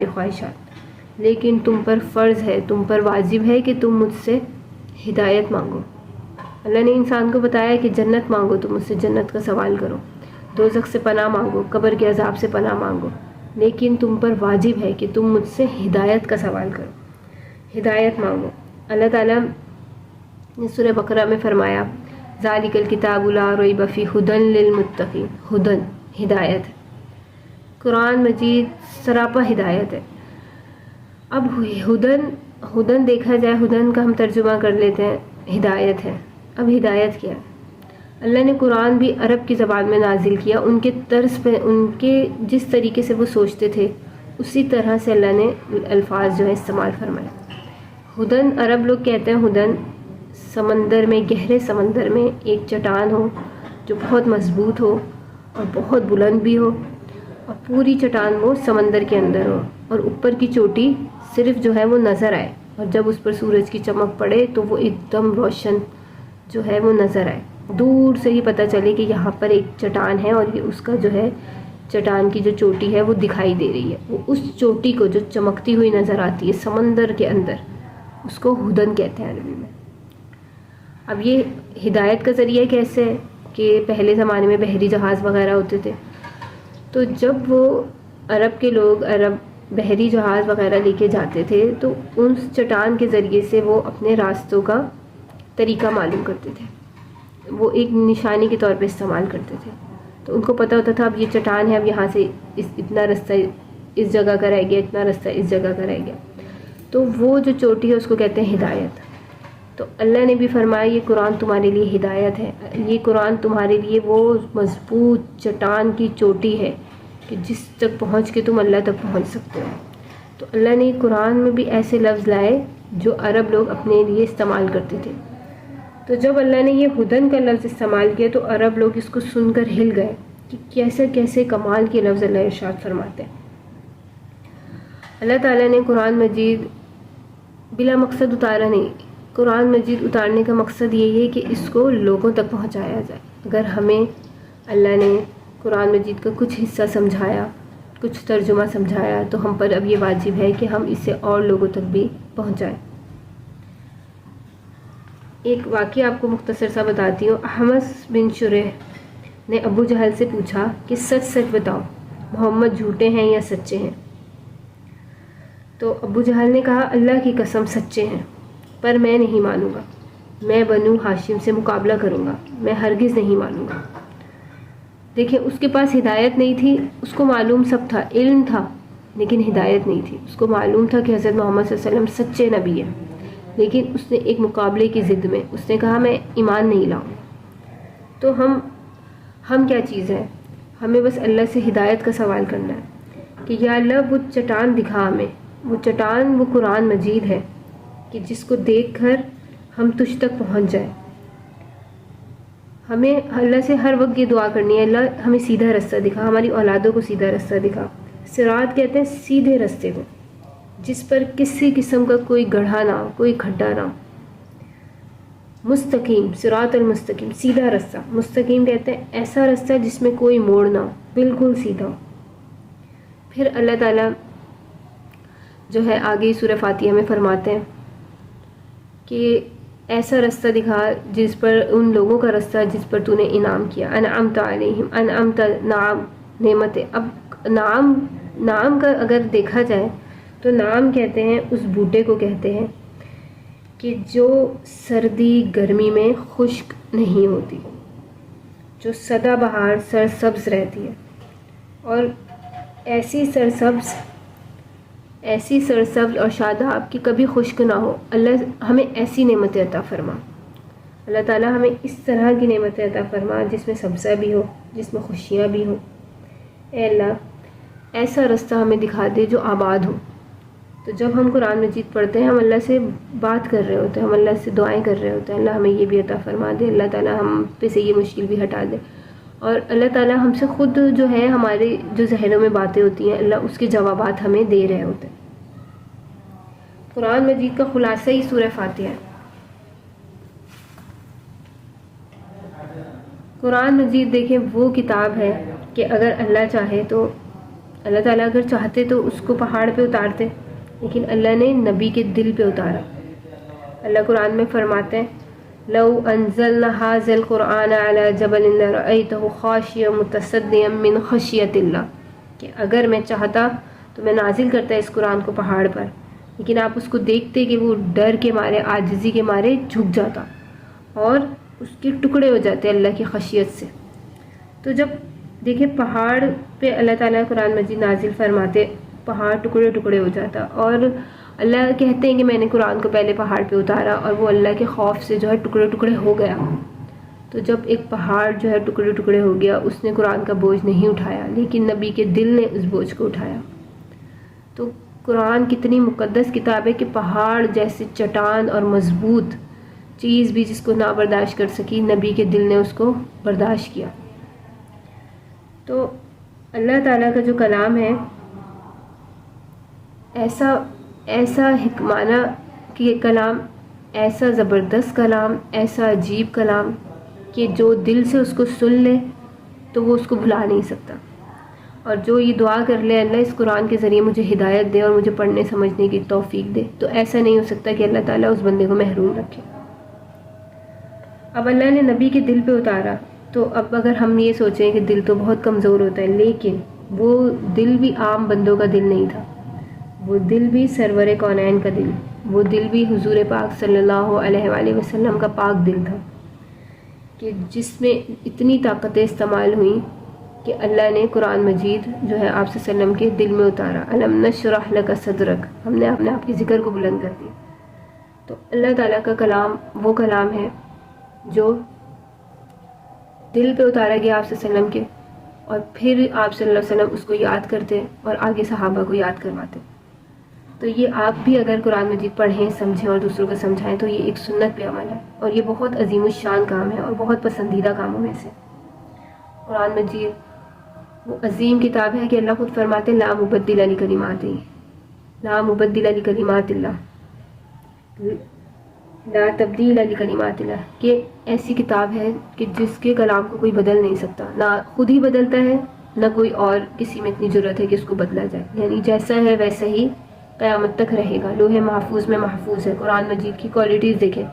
خواہشات، لیکن تم پر فرض ہے، تم پر واجب ہے کہ تم مجھ سے ہدایت مانگو۔ اللہ نے انسان کو بتایا کہ جنت مانگو، تم مجھ سے جنت کا سوال کرو، دوزخ سے پناہ مانگو، قبر کے عذاب سے پناہ مانگو، لیکن تم پر واجب ہے کہ تم مجھ سے ہدایت کا سوال کرو، ہدایت مانگو۔ اللہ تعالیٰ نے سورہ بقرہ میں فرمایا ذالک الکتاب لا ریب فیہ ھدی للمتقین، ھدی ہدایت ہے، قرآن مجید سراپا ہدایت ہے۔ اب ہدن دیکھا جائے، ہدن کا ہم ترجمہ کر لیتے ہیں ہدایت ہے۔ اب ہدایت کیا ہے؟ اللہ نے قرآن بھی عرب کی زبان میں نازل کیا، ان کے طرز پہ، ان کے جس طریقے سے وہ سوچتے تھے اسی طرح سے اللہ نے الفاظ جو ہے استعمال فرمائے۔ ہدن عرب لوگ کہتے ہیں، ہدن سمندر میں، گہرے سمندر میں ایک چٹان ہو جو بہت مضبوط ہو اور بہت بلند بھی ہو، اور پوری چٹان وہ سمندر کے اندر ہو، اور اوپر کی چوٹی صرف جو ہے وہ نظر آئے، اور جب اس پر سورج کی چمک پڑے تو وہ ایک دم روشن جو ہے وہ نظر آئے، دور سے ہی پتہ چلے کہ یہاں پر ایک چٹان ہے، اور یہ اس کا جو ہے چٹان کی جو چوٹی ہے وہ دکھائی دے رہی ہے۔ وہ اس چوٹی کو جو چمکتی ہوئی نظر آتی ہے سمندر کے اندر، اس کو ہدن کہتے ہیں عربی میں۔ اب یہ ہدایت کا ذریعہ کیسے ہے کہ پہلے زمانے میں بحری جہاز وغیرہ ہوتے تھے، تو جب وہ عرب کے لوگ بحری جہاز وغیرہ لے کے جاتے تھے تو ان چٹان کے ذریعے سے وہ اپنے راستوں کا طریقہ معلوم کرتے تھے، وہ ایک نشانی کے طور پہ استعمال کرتے تھے، تو ان کو پتہ ہوتا تھا اب یہ چٹان ہے، اب یہاں سے اتنا رستہ اس جگہ کا رہ گیا، اتنا رستہ اس جگہ کا رہ گیا، تو وہ جو چوٹی ہے اس کو کہتے ہیں ہدایت۔ تو اللہ نے بھی فرمایا یہ قرآن تمہارے لیے ہدایت ہے، یہ قرآن تمہارے لیے وہ مضبوط چٹان کی چوٹی ہے کہ جس تک پہنچ کے تم اللہ تک پہنچ سکتے ہو۔ تو اللہ نے قرآن میں بھی ایسے لفظ لائے جو عرب لوگ اپنے لیے استعمال کرتے تھے، تو جب اللہ نے یہ ہدن کا لفظ استعمال کیا تو عرب لوگ اس کو سن کر ہل گئے کہ کیسے کیسے کمال کے لفظ اللہ ارشاد فرماتے ہیں۔ اللہ تعالیٰ نے قرآن مجید بلا مقصد اتارا نہیں، قرآن مجید اتارنے کا مقصد یہی ہے کہ اس کو لوگوں تک پہنچایا جائے۔ اگر ہمیں اللہ نے قرآن مجید کا کچھ حصہ سمجھایا، کچھ ترجمہ سمجھایا، تو ہم پر اب یہ واجب ہے کہ ہم اسے اور لوگوں تک بھی پہنچائیں۔ ایک واقعہ آپ کو مختصر سا بتاتی ہوں۔ احمس بن شریح نے ابو جہل سے پوچھا کہ سچ سچ بتاؤ، محمد جھوٹے ہیں یا سچے ہیں؟ تو ابو جہل نے کہا اللہ کی قسم سچے ہیں، پر میں نہیں مانوں گا، میں بنو ہاشم سے مقابلہ کروں گا، میں ہرگز نہیں مانوں گا۔ دیکھیں اس کے پاس ہدایت نہیں تھی، اس کو معلوم سب تھا، علم تھا، لیکن ہدایت نہیں تھی۔ اس کو معلوم تھا کہ حضرت محمد صلی اللہ علیہ وسلم سچے نبی ہیں، لیکن اس نے ایک مقابلے کی ضد میں اس نے کہا میں ایمان نہیں لاؤں۔ تو ہم کیا چیز ہے؟ ہمیں بس اللہ سے ہدایت کا سوال کرنا ہے کہ یا اللہ وہ چٹان دکھا ہمیں، وہ چٹان وہ قرآن مجید ہے کہ جس کو دیکھ کر ہم تجھ تک پہنچ جائیں۔ ہمیں اللہ سے ہر وقت یہ دعا کرنی ہے اللہ ہمیں سیدھا رستہ دکھا، ہماری اولادوں کو سیدھا رستہ دکھا۔ صراط کہتے ہیں سیدھے رستے کو، جس پر کسی قسم کا کوئی گڑھا نہ ہو، کوئی کھڈا نہ ہو۔ مستقیم، صراط المستقیم، سیدھا رستہ۔ مستقیم کہتے ہیں ایسا رستہ جس میں کوئی موڑ نہ ہو، بالکل سیدھا ہو۔ پھر اللہ تعالیٰ جو ہے آگے سورہ فاتحہ میں فرماتے ہیں کہ ایسا رستہ دکھا جس پر ان لوگوں کا رستہ جس پر تو نے انعام کیا، انعمت علیہم، انعمت نعم، نعمت۔ اب نعم کا اگر دیکھا جائے تو نعم کہتے ہیں اس بوٹے کو کہتے ہیں کہ جو سردی گرمی میں خشک نہیں ہوتی، جو سدا بہار سرسبز رہتی ہے، اور ایسی سرسبز اور شاداب کہ کبھی خشک نہ ہو۔ اللہ ہمیں ایسی نعمتیں عطا فرما، اللہ تعالیٰ ہمیں اس طرح کی نعمتیں عطا فرما جس میں سبزہ بھی ہو، جس میں خوشیاں بھی ہوں۔ اے اللہ ایسا رستہ ہمیں دکھا دے جو آباد ہو۔ تو جب ہم قرآن مجید پڑھتے ہیں ہم اللہ سے بات کر رہے ہوتے ہیں، ہم اللہ سے دعائیں کر رہے ہوتے ہیں اللہ ہمیں یہ بھی عطا فرما دے، اللہ تعالیٰ ہم پہ سے یہ مشکل بھی ہٹا دے، اور اللہ تعالیٰ ہم سے خود جو ہے ہمارے جو ذہنوں میں باتیں ہوتی ہیں اللہ اس کے جوابات ہمیں دے رہے ہوتے ہیں۔ قرآن مجید کا خلاصہ ہی سورہ فاتحہ ہے۔ قرآن مجید دیکھیں وہ کتاب ہے کہ اگر اللہ چاہے تو اللہ تعالیٰ اگر چاہتے تو اس کو پہاڑ پہ اتارتے، لیکن اللہ نے نبی کے دل پہ اتارا۔ اللہ قرآن میں فرماتے ہیں لو انزلنا هذا القرآن على جبل لرأيته خاشعا متصدعا من خشیۃ اللہ، کہ اگر میں چاہتا تو میں نازل کرتا اس قرآن کو پہاڑ پر، لیکن آپ اس کو دیکھتے کہ وہ ڈر کے مارے، عاجزی کے مارے جھک جاتا اور اس کے ٹکڑے ہو جاتے اللہ کی خشیت سے۔ تو جب دیکھیں پہاڑ پہ اللہ تعالیٰ قرآن مجید نازل فرماتے، پہاڑ ٹکڑے ٹکڑے ہو جاتا، اور اللہ کہتے ہیں کہ میں نے قرآن کو پہلے پہاڑ پہ اتارا اور وہ اللہ کے خوف سے جو ہے ٹکڑے ٹکڑے ہو گیا۔ تو جب ایک پہاڑ جو ہے ٹکڑے ٹکڑے ہو گیا، اس نے قرآن کا بوجھ نہیں اٹھایا، لیکن نبی کے دل نے اس بوجھ کو اٹھایا۔ تو قرآن کتنی مقدس کتاب ہے کہ پہاڑ جیسے چٹان اور مضبوط چیز بھی جس کو نہ برداشت کر سکی، نبی کے دل نے اس کو برداشت کیا۔ تو اللہ تعالیٰ کا جو کلام ہے ایسا حکمانہ کہ کلام، ایسا زبردست کلام، ایسا عجیب کلام کہ جو دل سے اس کو سن لے تو وہ اس کو بھلا نہیں سکتا۔ اور جو یہ دعا کر لے اللہ اس قرآن کے ذریعے مجھے ہدایت دے اور مجھے پڑھنے سمجھنے کی توفیق دے، تو ایسا نہیں ہو سکتا کہ اللہ تعالیٰ اس بندے کو محروم رکھے۔ اب اللہ نے نبی کے دل پہ اتارا، تو اب اگر ہم یہ سوچیں کہ دل تو بہت کمزور ہوتا ہے، لیکن وہ دل بھی عام بندوں کا دل نہیں تھا، وہ دل بھی سرور کونین کا دل، وہ دل بھی حضور پاک صلی اللہ علیہ وآلہ وسلم کا پاک دل تھا، کہ جس میں اتنی طاقتیں استعمال ہوئیں کہ اللہ نے قرآن مجید جو ہے آپ صلی اللہ علیہ وسلم کے دل میں اتارا۔ الم نشرح لک صدرک، ہم نے اپنے آپ کے ذکر کو بلند کر دیا۔ تو اللہ تعالیٰ کا کلام وہ کلام ہے جو دل پہ اتارا گیا آپ صلی اللہ علیہ وسلم کے، اور پھر آپ صلی اللہ علیہ وسلم اس کو یاد کرتے اور آگے صحابہ کو یاد کرواتے۔ تو یہ آپ بھی اگر قرآن مجید پڑھیں، سمجھیں اور دوسروں کو سمجھائیں تو یہ ایک سنت پہ عمل ہے، اور یہ بہت عظیم الشان کام ہے اور بہت پسندیدہ کاموں میں سے۔ قرآن مجید وہ عظیم کتاب ہے کہ اللہ خود فرماتے لا مبدل لکلماتہ، لا مبدل لکلمات اللہ، لا تبدیل لکلمات اللہ، کہ ایسی کتاب ہے کہ جس کے کلام کو کوئی بدل نہیں سکتا، نہ خود ہی بدلتا ہے، نہ کوئی اور کسی میں اتنی ضرورت ہے کہ اس کو بدلا جائے، یعنی جیسا ہے ویسا ہی قیامت تک رہے گا، لوح محفوظ میں محفوظ ہے۔ قرآن مجید کی کوالٹیز دیکھیں،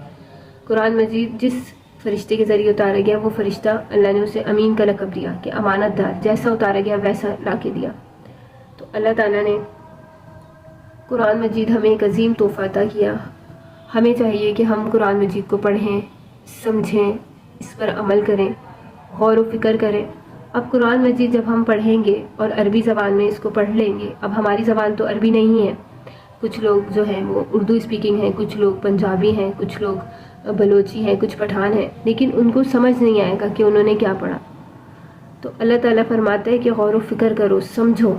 قرآن مجید جس فرشتے کے ذریعے اتارا گیا وہ فرشتہ اللہ نے اسے امین کا لقب دیا کہ امانت دار، جیسا اتارا گیا ویسا لا کے دیا۔ تو اللہ تعالیٰ نے قرآن مجید ہمیں ایک عظیم تحفہ عطا کیا۔ ہمیں چاہیے کہ ہم قرآن مجید کو پڑھیں، سمجھیں، اس پر عمل کریں، غور و فکر کریں۔ اب قرآن مجید جب ہم پڑھیں گے اور عربی زبان میں اس کو پڑھ لیں گے، اب ہماری زبان تو عربی نہیں ہے، کچھ لوگ جو ہیں وہ اردو اسپیکنگ ہیں، کچھ لوگ پنجابی ہیں، کچھ لوگ بلوچی ہیں، کچھ پٹھان ہیں، لیکن ان کو سمجھ نہیں آئے گا کہ انہوں نے کیا پڑھا۔ تو اللہ تعالیٰ فرماتا ہے کہ غور و فکر کرو، سمجھو،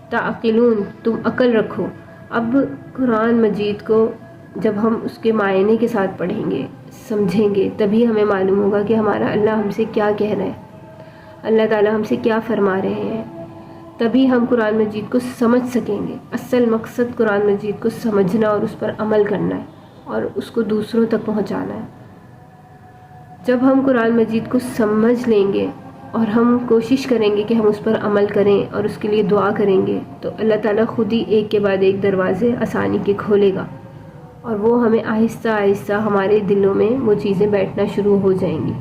تعقلون، تم عقل رکھو۔ اب قرآن مجید کو جب ہم اس کے معنی کے ساتھ پڑھیں گے، سمجھیں گے، تبھی ہمیں معلوم ہوگا کہ ہمارا اللہ ہم سے کیا کہہ رہا ہے، اللہ تعالیٰ ہم سے کیا فرما رہے ہیں، تبھی ہم قرآن مجید کو سمجھ سکیں گے۔ اصل مقصد قرآن مجید کو سمجھنا اور اس پر عمل کرنا ہے اور اس کو دوسروں تک پہنچانا ہے۔ جب ہم قرآن مجید کو سمجھ لیں گے اور ہم کوشش کریں گے کہ ہم اس پر عمل کریں اور اس کے لیے دعا کریں گے، تو اللہ تعالیٰ خود ہی ایک کے بعد ایک دروازے آسانی کے کھولے گا، اور وہ ہمیں آہستہ آہستہ ہمارے دلوں میں وہ چیزیں بیٹھنا شروع ہو جائیں گی،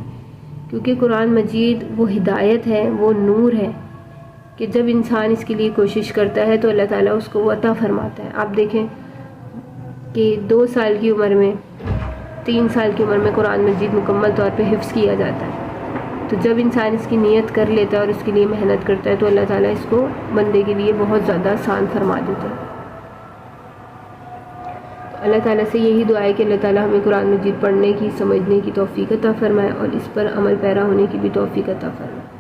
کیونکہ قرآن مجید وہ ہدایت ہے، وہ نور ہے کہ جب انسان اس کے لیے کوشش کرتا ہے تو اللہ تعالیٰ اس کو وہ عطا فرماتا ہے۔ آپ دیکھیں کہ 2 سال کی عمر میں، 3 سال کی عمر میں قرآن مجید مکمل طور پہ حفظ کیا جاتا ہے۔ تو جب انسان اس کی نیت کر لیتا ہے اور اس کے لیے محنت کرتا ہے تو اللہ تعالیٰ اس کو بندے کے لیے بہت زیادہ آسان فرما دیتا ہے۔ تو اللہ تعالیٰ سے یہی دعا ہے کہ اللہ تعالیٰ ہمیں قرآن مجید پڑھنے کی، سمجھنے کی توفیق عطا فرمائے اور اس پر عمل پیرا ہونے کی بھی توفیق عطا فرمائے۔